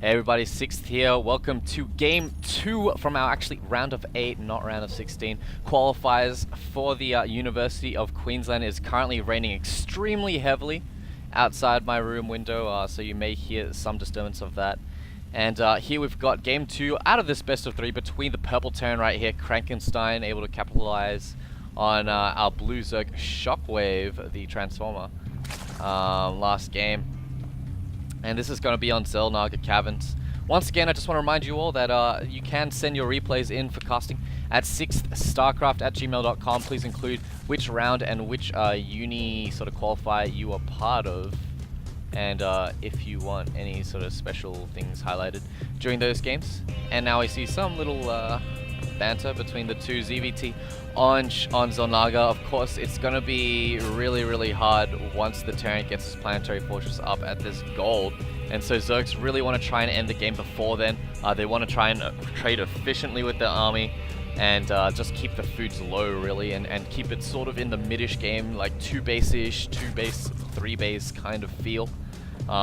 Hey everybody, Sixth here. Welcome to game 2 from our actually round of 8, not round of 16. Qualifiers for the University of Queensland is currently raining extremely heavily outside my room window, so you may hear some disturbance of that. And here we've got game 2 out of this best of 3 between the purple Terran right here, Crankenstein, able to capitalize on our blue Zerg Shockwave, the Transformer, last game. And this is going to be on Zelnaga Caverns. Once again, I just want to remind you all that you can send your replays in for casting at 6thstarcraft@gmail.com. Please include which round and which uni sort of qualifier you are part of. And if you want any sort of special things highlighted during those games. And now we see some little banter between the two ZVT on Zelnaga. Of course, it's going to be really hard once the Terran gets his planetary fortress up at this gold. And so Zergs really want to try and end the game before then. They want to try and trade efficiently with their army and just keep the foods low really and keep it sort of in the mid-ish game, like 2 base-ish, 2 base, 3 base kind of feel.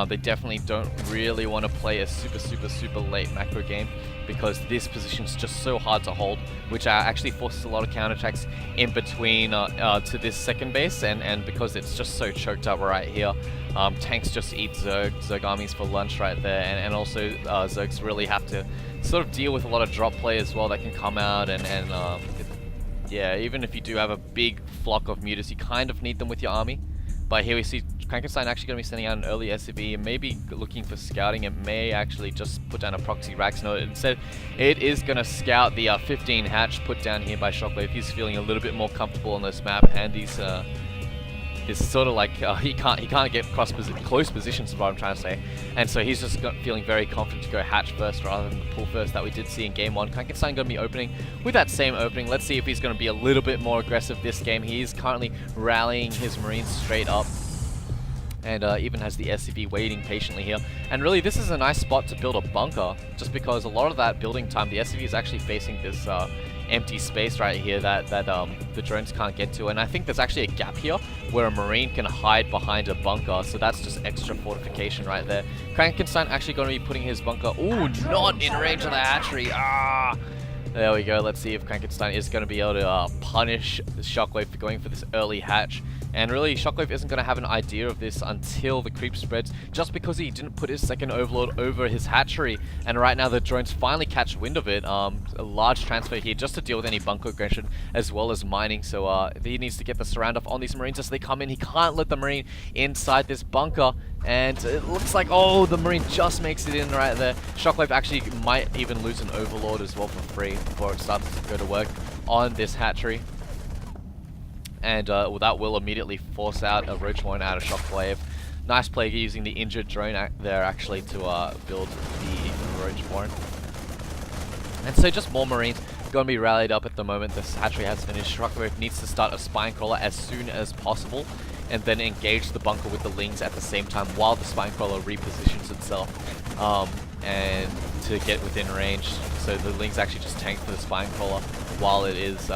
They definitely don't really want to play a super late macro game because this position's just so hard to hold, which actually forces a lot of counterattacks in between to this second base, and because it's just so choked up right here, tanks just eat Zerg armies for lunch right there, and also Zergs really have to sort of deal with a lot of drop play as well that can come out, and yeah, even if you do have a big flock of mutas, you kind of need them with your army. But here we see Crankenstein actually going to be sending out an early SCV and maybe looking for scouting. It may actually just put down a proxy Rax node. Instead, it is going to scout the 15 hatch put down here by Shockwave. He's feeling a little bit more comfortable on this map, and he's sort of like he can't get close positions is what I'm trying to say, and so he's just feeling very confident to go hatch first rather than the pull first that we did see in game 1. Crankenstein going to be opening with that same opening. Let's see if he's going to be a little bit more aggressive this game. He is currently rallying his Marines straight up, and even has the SCV waiting patiently here. And really, this is a nice spot to build a bunker, just because a lot of that building time, the SCV is actually facing this empty space right here that the drones can't get to. And I think there's actually a gap here where a Marine can hide behind a bunker, so that's just extra fortification right there. Crankenstein actually going to be putting his bunker, ooh, not in range of the hatchery. There we go. Let's see if Crankenstein is going to be able to punish the Shockwave for going for this early hatch. And really, Shockwave isn't going to have an idea of this until the creep spreads, just because he didn't put his second Overlord over his hatchery. And right now, the drones finally catch wind of it. A large transfer here just to deal with any bunker aggression, as well as mining. So he needs to get the surround off on these Marines as they come in. He can't let the Marine inside this bunker. And it looks like, oh, the Marine just makes it in right there. Shockwave actually might even lose an Overlord as well for free before it starts to go to work on this hatchery. And well, that will immediately force out a Roach Warren out of Shockwave. Nice play using the injured drone there actually to build the Roach Warren. And so just more Marines going to be rallied up at the moment. This hatchery has finished. Shockwave needs to start a spine crawler as soon as possible, and then engage the bunker with the Lings at the same time while the spine crawler repositions itself and to get within range. So the Lings actually just tank for the spine crawler while it is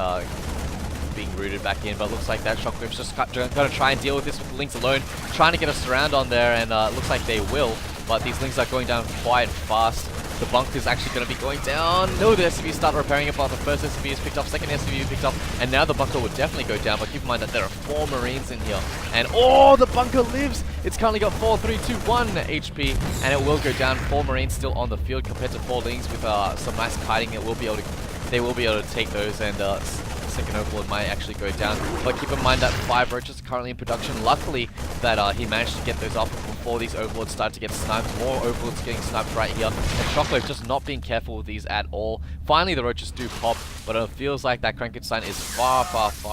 being rooted back in. But it looks like that Shockwave's just going to try and deal with this with the Lings alone, trying to get a surround on there, and it looks like they will. But these Lings are going down quite fast. The bunker's actually going to be going down. No, the SCV start repairing it, but the first SCV is picked up, second SCV is picked up, and now the bunker would definitely go down. But keep in mind that there are 4 Marines in here. And oh, the bunker lives! It's currently got 4, 3, 2, 1 HP, and it will go down. 4 Marines still on the field compared to 4 Lings with some nice kiting. They will be able to take those, and second Overlord might actually go down. But keep in mind that 5 Roaches are currently in production. Luckily that he managed to get those off before these Overlords started to get sniped. More Overlords getting sniped right here. And Shockwave just not being careful with these at all. Finally the Roaches do pop, but it feels like that Crankenstein is far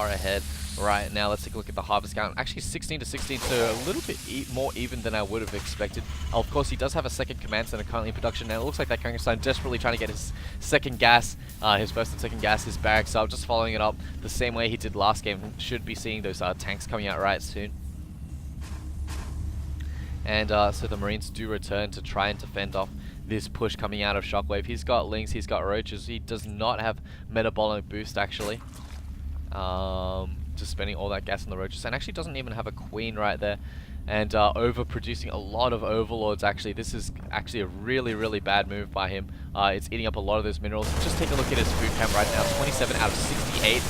ahead right now. Let's take a look at the harvest count. Actually 16 to 16, so a little bit more even than I would have expected. Of course, he does have a second command center currently in production, and it looks like that Crankenstein desperately trying to get his second gas, his first and second gas, his barracks up, just following it up the same way he did last game. Should be seeing those tanks coming out right soon. And so the Marines do return to try and defend off this push coming out of Shockwave. He's got Lings, he's got Roaches. He does not have metabolic boost actually. Just spending all that gas on the Roaches, and actually doesn't even have a Queen right there. and overproducing a lot of overlords. Actually, this is actually a really bad move by him. It's eating up a lot of those minerals. Just take a look at his food camp right now, 27 out of 68.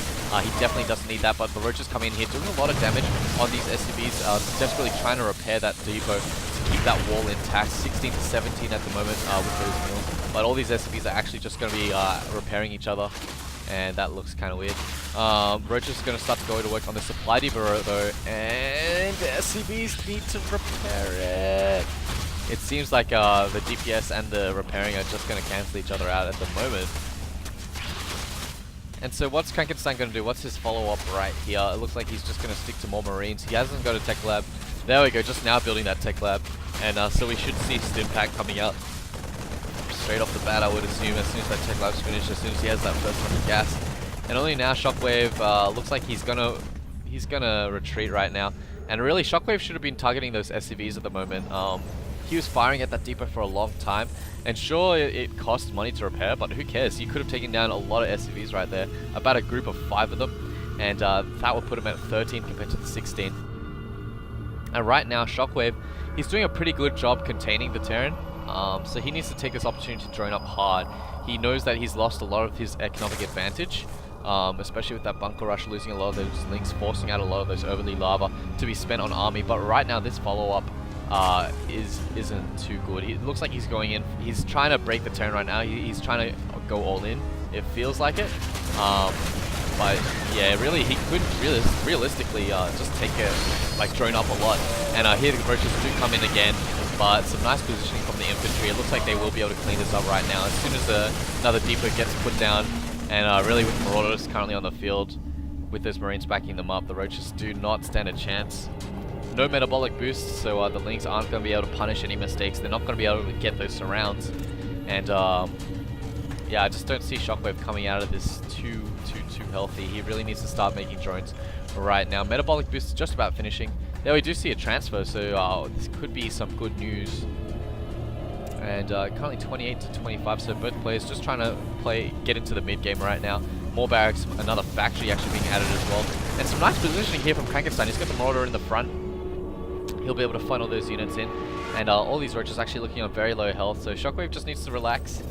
He definitely doesn't need that, but the roaches come in here doing a lot of damage on these SCVs, desperately trying to repair that depot to keep that wall intact. 16 to 17 at the moment with those mills, but all these SCVs are actually just going to be repairing each other, and that looks kind of weird. Roaches is going to start to go to work on the supply depot though, and the SCVs need to repair it. It seems like the DPS and the repairing are just going to cancel each other out at the moment. And so what's Crankenstein going to do? What's his follow-up right here? It looks like he's just going to stick to more Marines. He hasn't got a tech lab. There we go, just now building that tech lab. And so we should see Stimpack coming out straight off the bat, I would assume, as soon as that tech lab's finished, as soon as he has that first 100 gas. And only now Shockwave looks like he's gonna retreat right now. And really, Shockwave should have been targeting those SCVs at the moment. He was firing at that depot for a long time, and sure, it costs money to repair, but who cares? You could have taken down a lot of SCVs right there, about a group of 5 of them, and that would put him at 13 compared to the 16. And right now, Shockwave, he's doing a pretty good job containing the Terran, so he needs to take this opportunity to drone up hard. He knows that he's lost a lot of his economic advantage, especially with that bunker rush, losing a lot of those links, forcing out a lot of those overly lava to be spent on army. But right now, this follow-up isn't too good. It looks like he's going in. He's trying to break the turn right now. He's trying to go all in. It feels like it. But yeah, really, he could realistically just take it, like drone up a lot. And here the roaches do come in again, but some nice positioning from the infantry. It looks like they will be able to clean this up right now. As soon as another depot gets put down, and really with Marauders currently on the field, with those Marines backing them up, the roaches do not stand a chance. No metabolic boosts, so the Lings aren't going to be able to punish any mistakes. They're not going to be able to get those surrounds. And yeah, I just don't see Shockwave coming out of this too healthy. He really needs to start making drones right now. Metabolic boost is just about finishing. There we do see a transfer, so this could be some good news. And currently 28 to 25, so both players just trying to get into the mid game right now. More barracks, another factory actually being added as well. And some nice positioning here from Crankenstein. He's got the Marauder in the front. He'll be able to funnel those units in. And all these roaches actually looking on very low health, so Shockwave just needs to relax.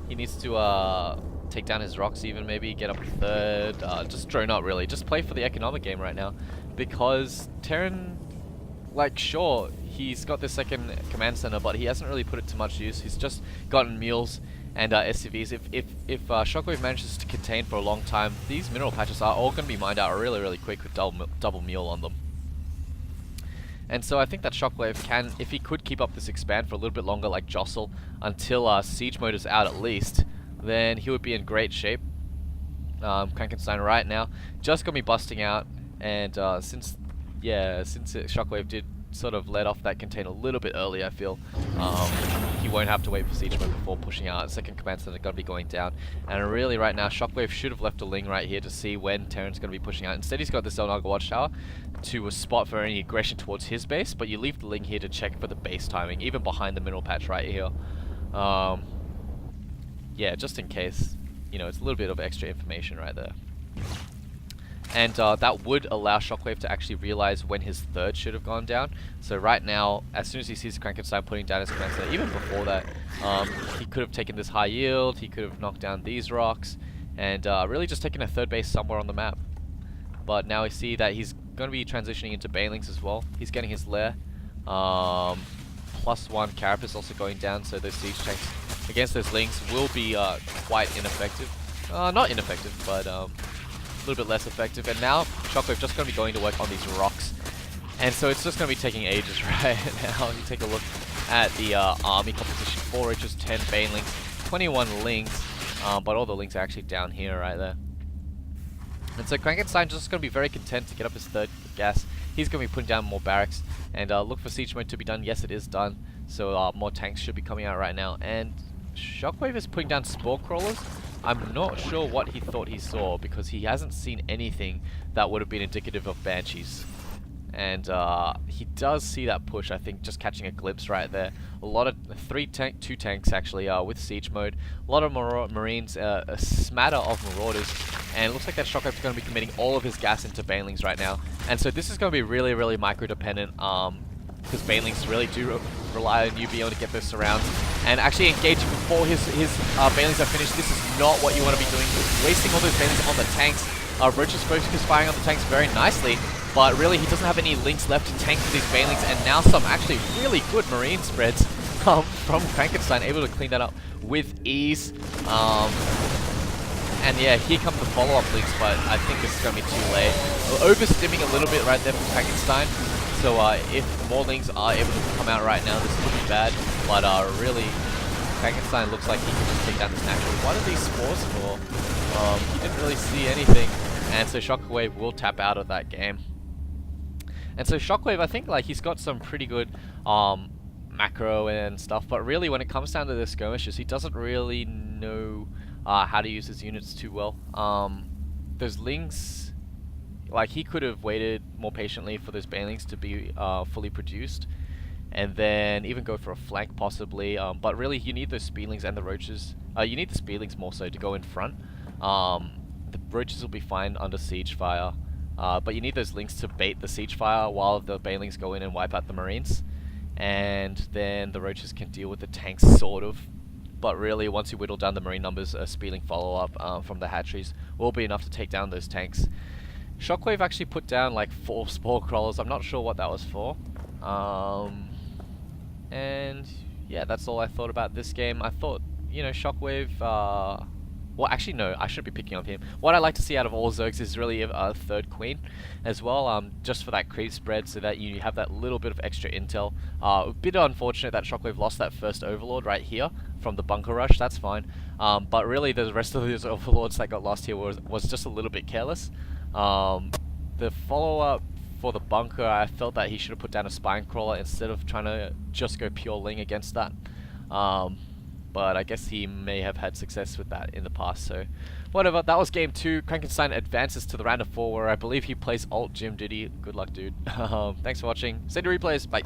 He needs to take down his rocks even, maybe get up to third. Just drone up really. Just play for the economic game right now. Because Terran, like sure, he's got the second command center, but he hasn't really put it to much use. He's just gotten mules and SCVs. If Shockwave manages to contain for a long time, these mineral patches are all going to be mined out really quick with double mule on them. And so I think that Shockwave can, if he could keep up this expand for a little bit longer, like Jostle, until Siege Mode is out at least, then he would be in great shape. Crankenstein right now just going to be busting out, and since Shockwave did sort of let off that contain a little bit early, I feel he won't have to wait for Siege Mode before pushing out. Second command center got to be going down, and really right now Shockwave should have left a Ling right here to see when Terran's going to be pushing out. Instead he's got the Zelnaga Watchtower to spot for any aggression towards his base, but you leave the Ling here to check for the base timing, even behind the mineral patch right here. Yeah, just in case, you know, it's a little bit of extra information right there. And that would allow Shockwave to actually realize when his third should have gone down. So right now, as soon as he sees Crankenstein putting down his command center, even before that, he could have taken this high yield, he could have knocked down these rocks, and really just taken a third base somewhere on the map. But now we see that he's going to be transitioning into Banelings as well. He's getting his lair. +1 Carapace also going down, so those siege tanks against those Lings will be quite ineffective. Not ineffective, but a little bit less effective. And now Shockwave just going to be going to work on these rocks, and so it's just going to be taking ages right now. You take a look at the army composition: 4 Riches, 10 Banelings, 21 Lings, but all the Lings are actually down here right there. And so Crankenstein just going to be very content to get up his third gas. He's going to be putting down more barracks and look for Siege Mode to be done. Yes, it is done, so more tanks should be coming out right now. And Shockwave is putting down Spore Crawlers. I'm not sure what he thought he saw, because he hasn't seen anything that would have been indicative of Banshees. And he does see that push, I think, just catching a glimpse right there. A lot of 2 tanks actually with Siege Mode. A lot of Marines, a smatter of Marauders. And it looks like that Shockwave is going to be committing all of his gas into Banelings right now. And so this is going to be really micro-dependent. because Banelings really do rely on you being able to get those surrounds and actually engaging before his Banelings are finished. This is not what you want to be doing, wasting all those Banelings on the tanks. Roach's focus firing on the tanks very nicely, but really he doesn't have any links left to tank for these Banelings, and now some actually really good Marine spreads from Crankenstein, able to clean that up with ease. And yeah, here come the follow-up links, but I think this is going to be too late. Overstimming a little bit right there from Crankenstein, so if more links are able to come out right now, this could be bad, but really, Crankenstein looks like he can just take down this naturally. What are these spores for? He didn't really see anything, and so Shockwave will tap out of that game. And so Shockwave, I think like he's got some pretty good macro and stuff, but really when it comes down to the skirmishes, he doesn't really know how to use his units too well. Those links, like he could have waited more patiently for those Banelings to be fully produced, and then even go for a flank possibly, but really you need those Speedlings and the Roaches. You need the Speedlings more so to go in front. The Roaches will be fine under siege fire, but you need those links to bait the siege fire while the Banelings go in and wipe out the Marines, and then the Roaches can deal with the tanks sort of. But really, once you whittle down the Marine numbers, a Speedling follow-up from the hatcheries will be enough to take down those tanks. Shockwave actually put down like 4 Spore Crawlers. I'm not sure what that was for. And yeah, that's all I thought about this game. I thought, you know, Shockwave... well, actually, no, I should be picking up him. What I like to see out of all Zergs is really a third queen as well, just for that creep spread so that you have that little bit of extra intel. A bit unfortunate that Shockwave lost that first Overlord right here from the bunker rush, that's fine. But really, the rest of those Overlords that got lost here was just a little bit careless. The follow-up for the bunker, I felt that he should have put down a Spine Crawler instead of trying to just go pure Ling against that. But I guess he may have had success with that in the past, so whatever. That was game 2. Crankenstein advances to the round of 4, where I believe he plays alt Jim Diddy. Good luck, dude. Thanks for watching. Send your replays. Bye.